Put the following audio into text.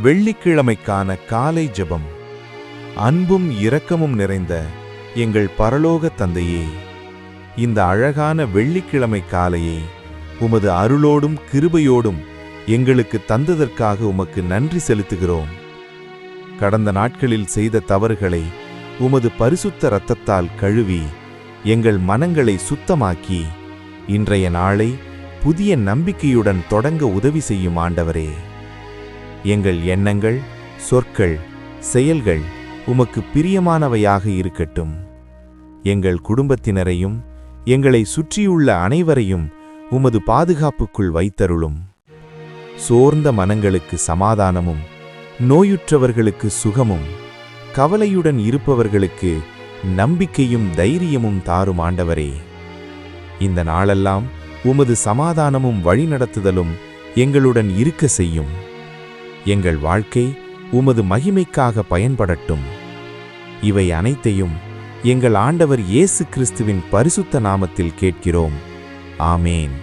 வெள்ளிக்கிழமைக்கான காலை ஜெபம். அன்பும் இரக்கமும் நிறைந்த எங்கள் பரலோக தந்தையே, இந்த அழகான வெள்ளிக்கிழமை காலையை உமது அருளோடும் கிருபையோடும் எங்களுக்கு தந்ததற்காக உமக்கு நன்றி செலுத்துகிறோம். கடந்த நாட்களில் செய்த தவறுகளை உமது பரிசுத்த இரத்தத்தால் கழுவி எங்கள் மனங்களை சுத்தமாக்கி இன்றைய நாளை புதிய நம்பிக்கையுடன் தொடங்க உதவி செய்யும் ஆண்டவரே. எங்கள் எண்ணங்கள், சொற்கள், செயல்கள் உமக்கு பிரியமானவையாக இருக்கட்டும். எங்கள் குடும்பத்தினரையும் எங்களை சுற்றியுள்ள அனைவரையும் உமது பாதுகாப்புக்குள் வைத்தருளும். சோர்ந்த மனங்களுக்கு சமாதானமும், நோயுற்றவர்களுக்கு சுகமும், கவலையுடன் இருப்பவர்களுக்கு நம்பிக்கையும் தைரியமும் தாரும் ஆண்டவரே. இந்த நாளெல்லாம் உமது சமாதானமும் வழிநடத்துதலும் எங்களுடன் இருக்க செய்யும். எங்கள் வாழ்க்கை உமது மகிமைக்காக பயன்படட்டும். இவை அனைத்தையும் எங்கள் ஆண்டவர் இயேசு கிறிஸ்துவின் பரிசுத்த நாமத்தில் கேட்கிறோம். ஆமேன்.